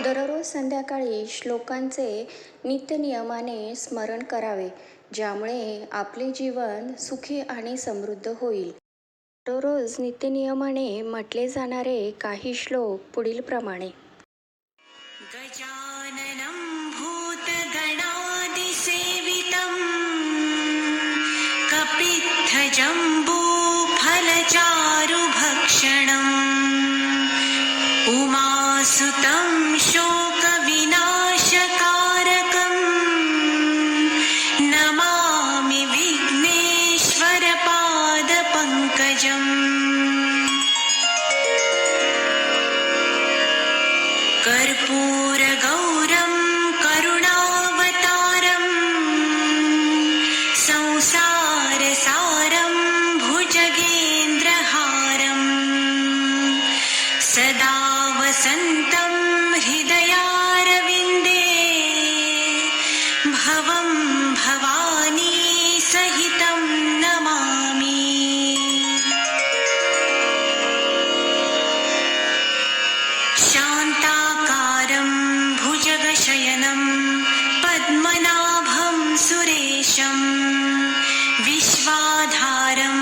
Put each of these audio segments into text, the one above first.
दररोज संध्याकाळी श्लोकांचे नित्यनियमाने स्मरण करावे, ज्यामुळे आपले जीवन सुखी आणि समृद्ध होईल. दररोज नित्यनियमाने म्हटले जाणारे काही श्लोक पुढीलप्रमाणे. गजाननं भूतगणादिसेवितं कपित्थजम्बूफलचारुभक्षणम् उमासुतं शोकविनाशकारकं नमामि विघ्नेश्वरपादपङ्कजम्। कर्पूरगौरं करुणावतारं संसारसारं भुजगेन्द्रहारं सदा वसन्तं हृदयारविन्दे भवं भवानी सहितं नमामि। शान्ताकारं भुजगशयनं पद्मनाभं सुरेशं विश्वाधारं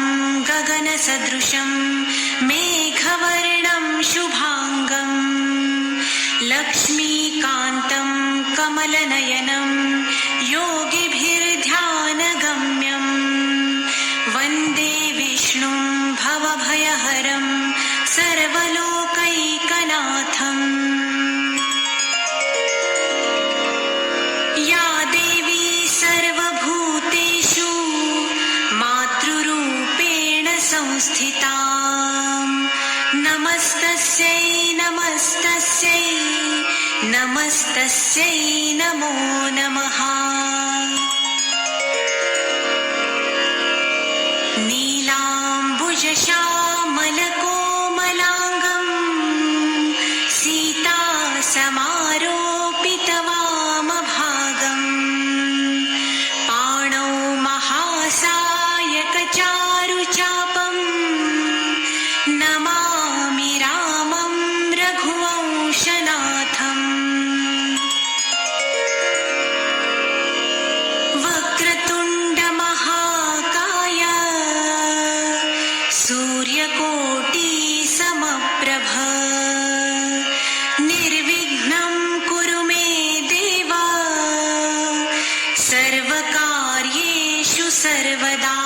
गगनसदृशं मेघवर्णं शुभाङ्गं लक्ष्मीकान्तं कमलनयनं योगिभिर्ध्यानगम्यं वन्दे विष्णुं भवभयहरं सर्वलोकैकनाथम्। या देवी सर्वभूतेषु मातृरूपेण संस्थिता नमस्तस्यै नमस्तस्यै नमस्तस्यै नमो नमः। नीलाम्बुजश्यामलकोमलाङ्गं सीतासमारोपितवामभागं पाणौ महासायकचारुचापं नमामि रामं रघुवंशनाथम्। वक्रतुण्डमहाकाय सूर्यकोटिसमप्रभ निर्विघ्नं कुरु मे देव सर्वकार्येषु सर्वदा।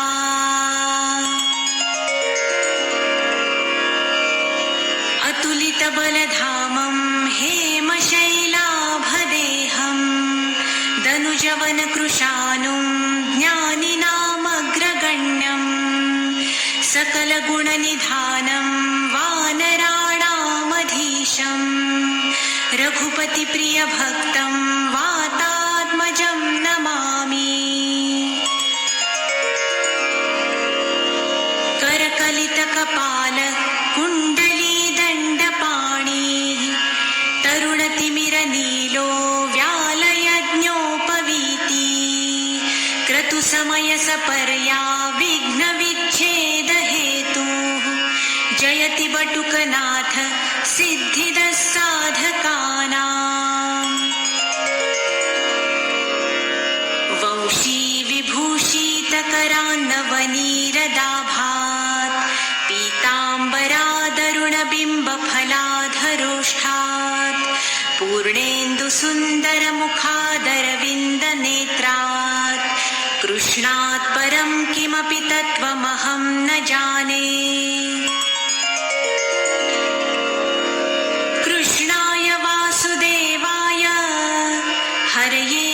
अतुलितबलधामं हेमशैलाभदेहं दनुजवनकृशानुं ज्ञानिनामग्रगण्यं सकलगुणनिधानं वानराणामधीशं रघुपतिप्रियभक्तं वातात्मजं नमामि। करकलितकपाल कुण्डलीदण्डपाणि तरुणतिमिरनीलो व्यालयज्ञोपवीति क्रतुसमयसपर्या विघ्नविच्छेदहेतुः जयति बटुकनाथ सिद्धिदः साधकानाम्। वंशी विभूषितकरान्नवनीरदाभात् पीताम्बरादरुणबिम्बफलाधरोष्ठात् पूर्णेन्दुसुन्दरमुखादरविन्दनेत्रात् कृष्णात् परं किमपि तत्त्वमहं न जाने। कृष्णाय वासुदेवाय हरये